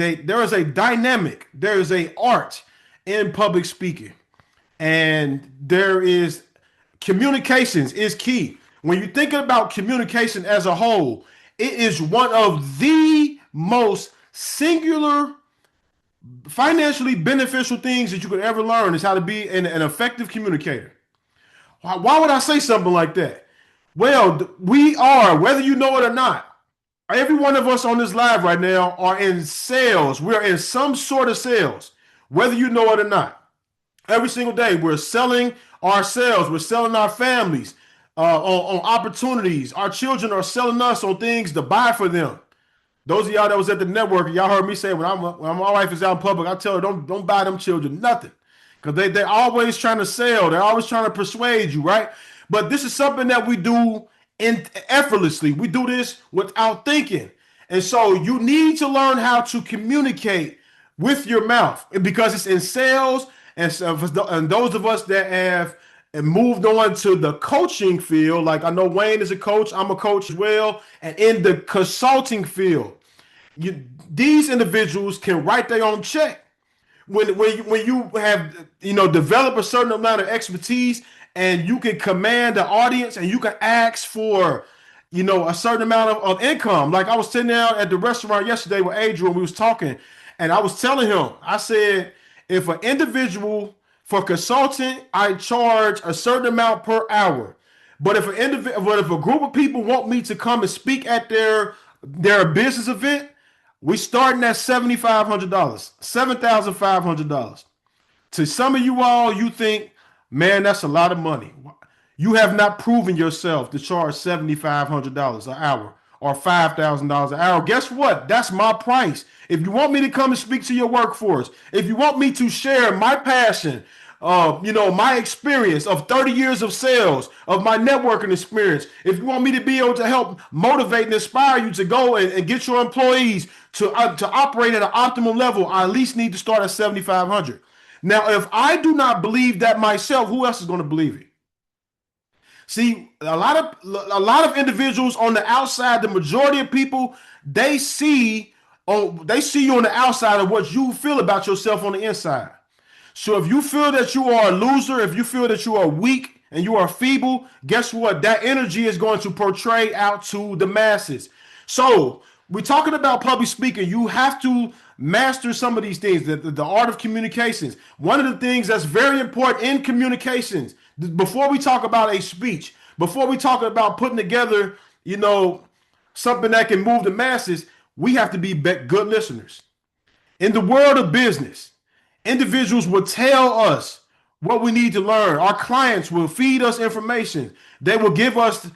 there is a dynamic, there is a art in public speaking, and there is communications is key. When you're thinking about communication as a whole, it is one of the most singular, financially beneficial things that you could ever learn is how to be an effective communicator. Why would I say something like that? Well, we are, whether you know it or not, every one of us on this live right now are in sales. We're in some sort of sales, whether you know it or not. Every single day, we're selling ourselves. We're selling our families on opportunities. Our children are selling us on things to buy for them. Those of y'all that was at the network, y'all heard me say when my wife is out in public, I tell her don't buy them children nothing, because they're always trying to sell. They're always trying to persuade you, right? But this is something that we do effortlessly. We do this without thinking. And so you need to learn how to communicate with your mouth, because it's in sales. And those of us that have moved on to the coaching field, like I know Wayne is a coach, I'm a coach as well, and in the consulting field, these individuals can write their own check. When you have develop a certain amount of expertise, and you can command the audience, and you can ask for a certain amount of income. Like I was sitting down at the restaurant yesterday with Adrian, we was talking, and I was telling him, I said, if an individual for consulting, I charge a certain amount per hour. But if a group of people want me to come and speak at their business event, we starting at $7,500, $7,500. To some of you all, you think, man, that's a lot of money. You have not proven yourself to charge $7,500 an hour or $5,000 an hour. Guess what? That's my price. If you want me to come and speak to your workforce, if you want me to share my passion, my experience of 30 years of sales, of my networking experience, if you want me to be able to help motivate and inspire you to go and get your employees to operate at an optimal level, I at least need to start at 7,500. Now, if I do not believe that myself, who else is going to believe it? See, a lot of individuals on the outside, the majority of people, they see you on the outside of what you feel about yourself on the inside. So if you feel that you are a loser, if you feel that you are weak and you are feeble, guess what? That energy is going to portray out to the masses. So we're talking about public speaking. You have to master some of these things, the art of communications. One of the things that's very important in communications, before we talk about a speech, before we talk about putting together, something that can move the masses, we have to be good listeners. In the world of business, individuals will tell us what we need to learn. Our clients will feed us information. They will give us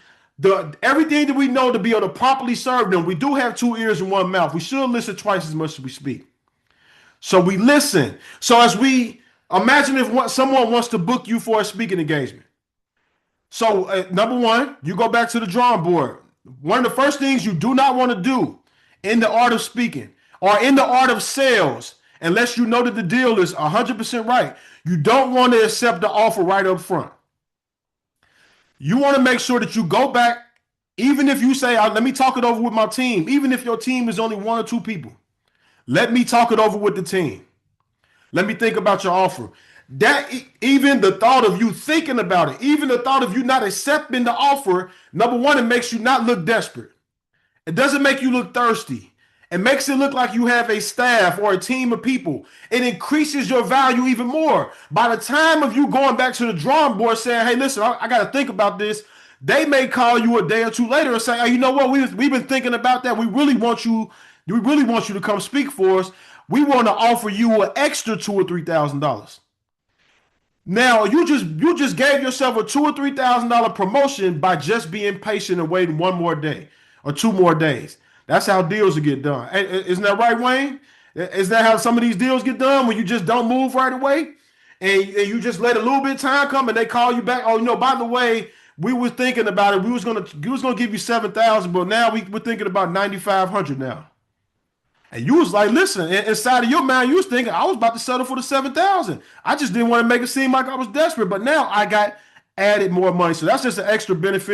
everything that we know to be able to properly serve them. We do have 2 ears and 1 mouth. We should listen twice as much as we speak. So we listen. So as we imagine if someone wants to book you for a speaking engagement. So number one, you go back to the drawing board. One of the first things you do not want to do in the art of speaking or in the art of sales, unless you know that the deal is 100% right, you don't want to accept the offer right up front. You want to make sure that you go back, even if you say, let me talk it over with my team, even if your team is only 1 or 2 people. Let me talk it over with the team. Let me think about your offer. That even the thought of you thinking about it, even the thought of you not accepting the offer, number one, it makes you not look desperate. It doesn't make you look thirsty. It makes it look like you have a staff or a team of people. It increases your value even more. By the time of you going back to the drawing board saying, hey, listen, I got to think about this, they may call you a day or 2 later and say, hey, you know what? We've been thinking about that. We really want you to come speak for us. We want to offer you an extra $2,000 or $3,000. Now you just gave yourself a $2,000 or $3,000 promotion by just being patient and waiting 1 more day or 2 more days. That's how deals will get done. Isn't that right, Wayne? Is that how some of these deals get done, when you just don't move right away and you just let a little bit of time come and they call you back? Oh, by the way, we were thinking about it. We was gonna give you 7,000, but now we're thinking about 9,500 now. And you was like, listen, inside of your mind, you was thinking, I was about to settle for the 7,000. I just didn't want to make it seem like I was desperate, but now I got added more money. So that's just an extra benefit.